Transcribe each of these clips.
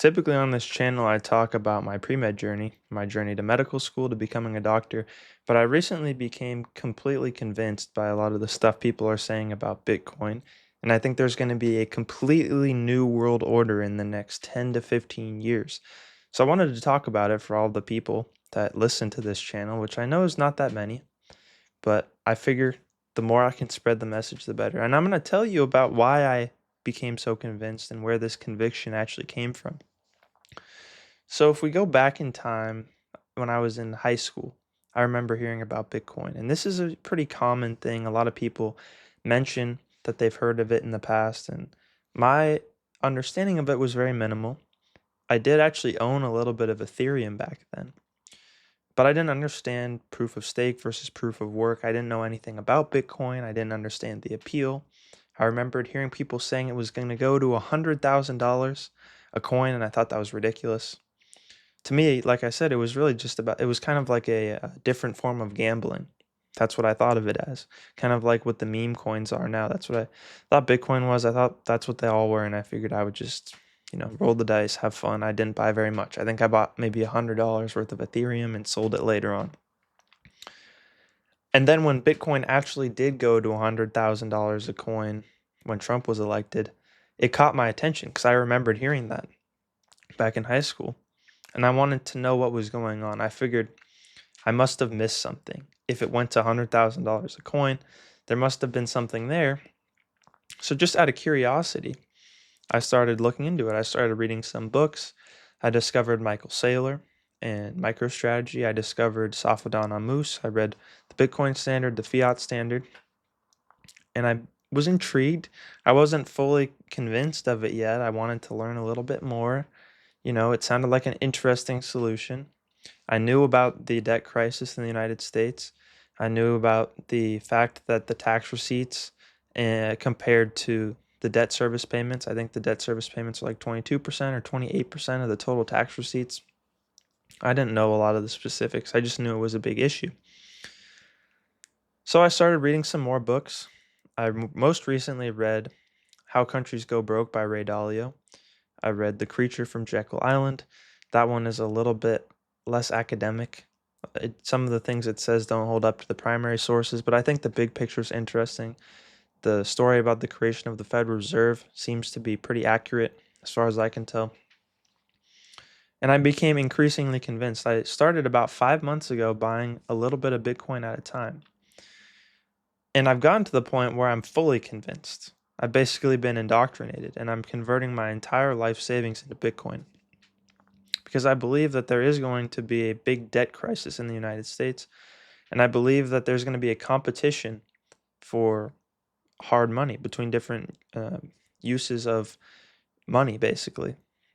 Typically on this channel, I talk about my pre-med journey, my journey to medical school to becoming a doctor, but I recently became completely convinced by a lot of the stuff people are saying about Bitcoin, and I think there's going to be a completely new world order in the next 10 to 15 years. So I wanted to talk about it for all the people that listen to this channel, which I know is not that many, but I figure the more I can spread the message, the better. And I'm going to tell you about why I became so convinced and where this conviction actually came from. So if we go back in time when I was in high school, I remember hearing about Bitcoin. And this is a pretty common thing. A lot of people mention that they've heard of it in the past, and my understanding of it was very minimal. I did actually own a little bit of Ethereum back then, but I didn't understand proof of stake versus proof of work. I didn't know anything about Bitcoin. I didn't understand the appeal. I remembered hearing people saying it was going to go to $100,000 a coin, and I thought that was ridiculous. To me, like I said, it was really just about, it was kind of like a different form of gambling. That's what I thought of it as. Kind of like what the meme coins are now. That's what I thought Bitcoin was. I thought that's what they all were, and I figured I would just, roll the dice, have fun. I didn't buy very much. I think I bought maybe $100 worth of Ethereum and sold it later on. And then when Bitcoin actually did go to $100,000 a coin when Trump was elected, it caught my attention because I remembered hearing that back in high school. And I wanted to know what was going on. I figured I must have missed something. If it went to $100,000 a coin, there must have been something there. So just out of curiosity, I started looking into it. I started reading some books. I discovered Michael Saylor and MicroStrategy. I discovered Safwan Ammous. I read the Bitcoin Standard, the Fiat Standard, and I was intrigued. I wasn't fully convinced of it yet. I wanted to learn a little bit more. It sounded like an interesting solution. I knew about the debt crisis in the United States. I knew about the fact that the tax receipts compared to the debt service payments, I think the debt service payments are like 22% or 28% of the total tax receipts. I didn't know a lot of the specifics. I just knew it was a big issue. So I started reading some more books. I most recently read How Countries Go Broke by Ray Dalio. I read The Creature from Jekyll Island. That one is a little bit less academic. Some of the things it says don't hold up to the primary sources, but I think the big picture is interesting. The story about the creation of the Federal Reserve seems to be pretty accurate as far as I can tell. And I became increasingly convinced. I started about 5 months ago buying a little bit of Bitcoin at a time. And I've gotten to the point where I'm fully convinced. I've basically been indoctrinated, and I'm converting my entire life savings into Bitcoin because I believe that there is going to be a big debt crisis in the United States, and I believe that there's going to be a competition for hard money between different uses of money, basically.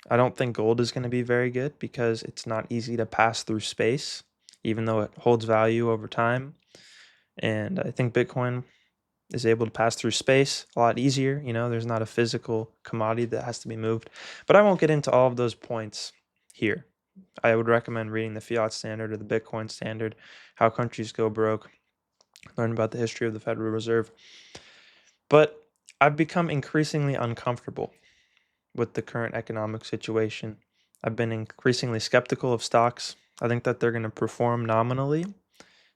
I don't think gold is going to be very good because it's not easy to pass through space, even though it holds value over time. And I think Bitcoin is able to pass through space a lot easier. There's not a physical commodity that has to be moved. But I won't get into all of those points here. I would recommend reading the Fiat Standard or the Bitcoin Standard, How Countries Go Broke, learn about the history of the Federal Reserve. But I've become increasingly uncomfortable with the current economic situation. I've been increasingly skeptical of stocks. I think that they're going to perform nominally.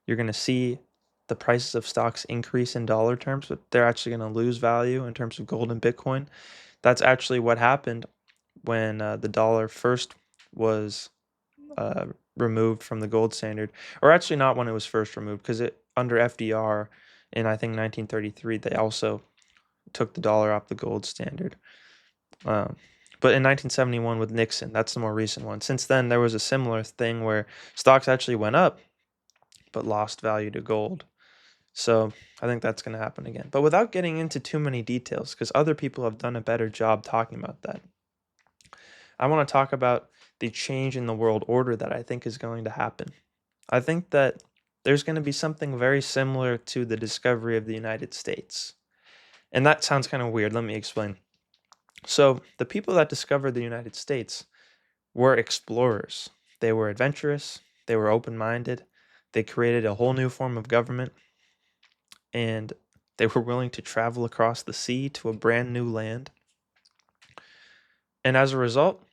You're going to see the prices of stocks increase in dollar terms, but they're actually going to lose value in terms of gold and Bitcoin. That's actually what happened when the dollar first was uh, removed from the gold standard, or actually not when it was first removed, because it under FDR in I think 1933 they also took the dollar off the gold standard. Um, but in 1971 with Nixon, that's the more recent one. Since then, there was a similar thing where stocks actually went up but lost value to gold. So I think that's going to happen again. But without getting into too many details, because other people have done a better job talking about that, I want to talk about the change in the world order that I think is going to happen. I think that there's going to be something very similar to the discovery of the United States. And that sounds kind of weird. Let me explain. So, the people that discovered the United States were explorers. They were adventurous, they were open minded, they created a whole new form of government, and they were willing to travel across the sea to a brand new land. And as a result,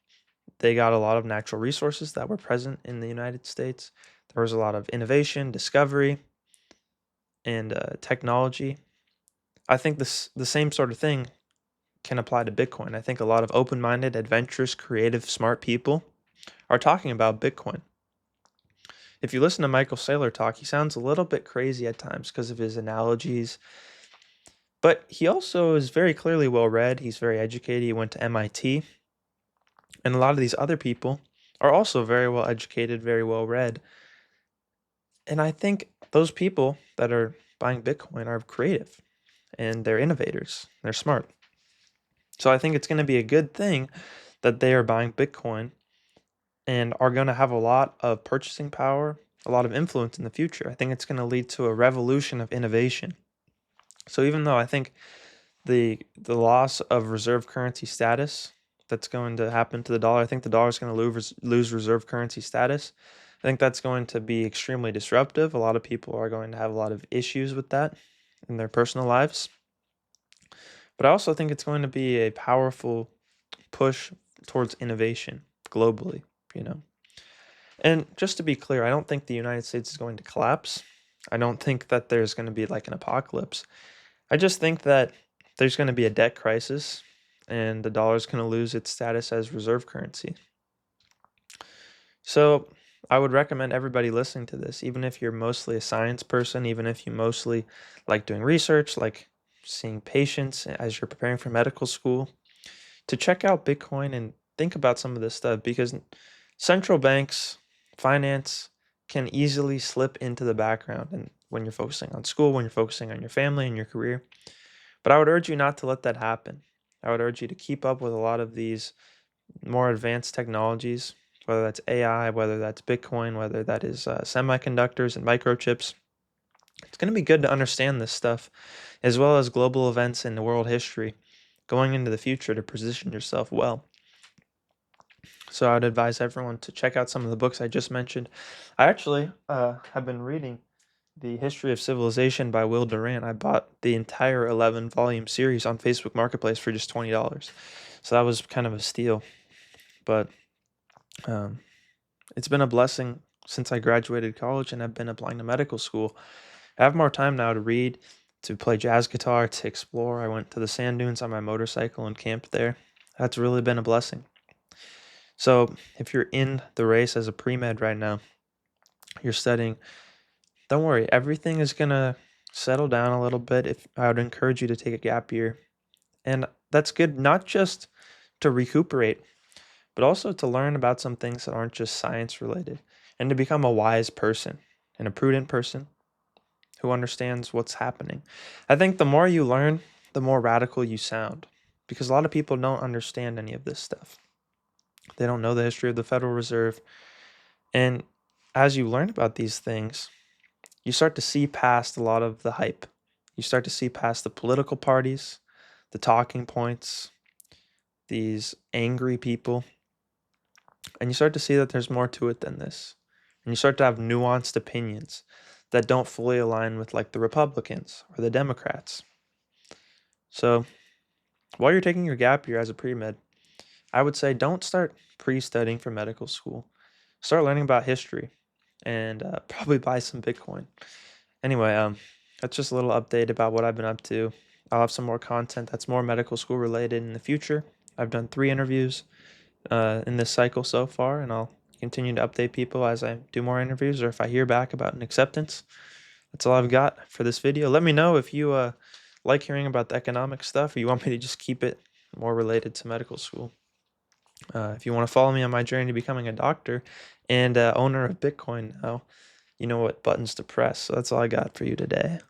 they got a lot of natural resources that were present in the United States. There was a lot of innovation, discovery, and technology. I think the same sort of thing can apply to Bitcoin. I think a lot of open-minded, adventurous, creative, smart people are talking about Bitcoin. If you listen to Michael Saylor talk, he sounds a little bit crazy at times because of his analogies, but he also is very clearly well read. He's very educated. He went to MIT, and a lot of these other people are also very well educated, very well read. And I think those people that are buying Bitcoin are creative and they're innovators. They're smart. So I think it's going to be a good thing that they are buying Bitcoin and are going to have a lot of purchasing power, a lot of influence in the future. I think it's going to lead to a revolution of innovation. So even though I think the loss of reserve currency status that's going to happen to the dollar, I think the dollar is going to lose reserve currency status. I think that's going to be extremely disruptive. A lot of people are going to have a lot of issues with that in their personal lives. But I also think it's going to be a powerful push towards innovation globally, you know. And just to be clear, I don't think the United States is going to collapse. I don't think that there's going to be like an apocalypse. I just think that there's going to be a debt crisis and the dollar is going to lose its status as reserve currency. So I would recommend everybody listening to this, even if you're mostly a science person, even if you mostly like doing research, like seeing patients as you're preparing for medical school, to check out Bitcoin and think about some of this stuff because central banks, finance can easily slip into the background and when you're focusing on school, when you're focusing on your family and your career. But I would urge you not to let that happen. I would urge you to keep up with a lot of these more advanced technologies, whether that's AI, whether that's Bitcoin, whether that is semiconductors and microchips. It's going to be good to understand this stuff, as well as global events in the world history, going into the future to position yourself well. So I'd advise everyone to check out some of the books I just mentioned. I actually have been reading The History of Civilization by Will Durant. I bought the entire 11-volume series on Facebook Marketplace for just $20. So that was kind of a steal. But um, it's been a blessing since I graduated college and I've been applying to medical school. I have more time now to read, to play jazz guitar, to explore. I went to the sand dunes on my motorcycle and camped there. That's really been a blessing. So if you're in the race as a pre-med right now, you're studying, don't worry, everything is gonna settle down a little bit. If I would encourage you to take a gap year. And that's good not just to recuperate, but also to learn about some things that aren't just science related and to become a wise person and a prudent person who understands what's happening. I think the more you learn, the more radical you sound because a lot of people don't understand any of this stuff. They don't know the history of the Federal Reserve. And as you learn about these things, you start to see past a lot of the hype. You start to see past the political parties, the talking points, these angry people, and you start to see that there's more to it than this. And you start to have nuanced opinions that don't fully align with like the Republicans or the Democrats. So while you're taking your gap year as a pre-med, I would say don't start pre-studying for medical school. Start learning about history and probably buy some Bitcoin. Anyway, that's just a little update about what I've been up to. I'll have some more content that's more medical school related in the future. I've done 3 interviews in this cycle so far, and I'll continue to update people as I do more interviews or if I hear back about an acceptance. That's all I've got for this video. Let me know if you like hearing about the economic stuff or you want me to just keep it more related to medical school. If you want to follow me on my journey to becoming a doctor and owner of Bitcoin now, you know what buttons to press. So that's all I got for you today.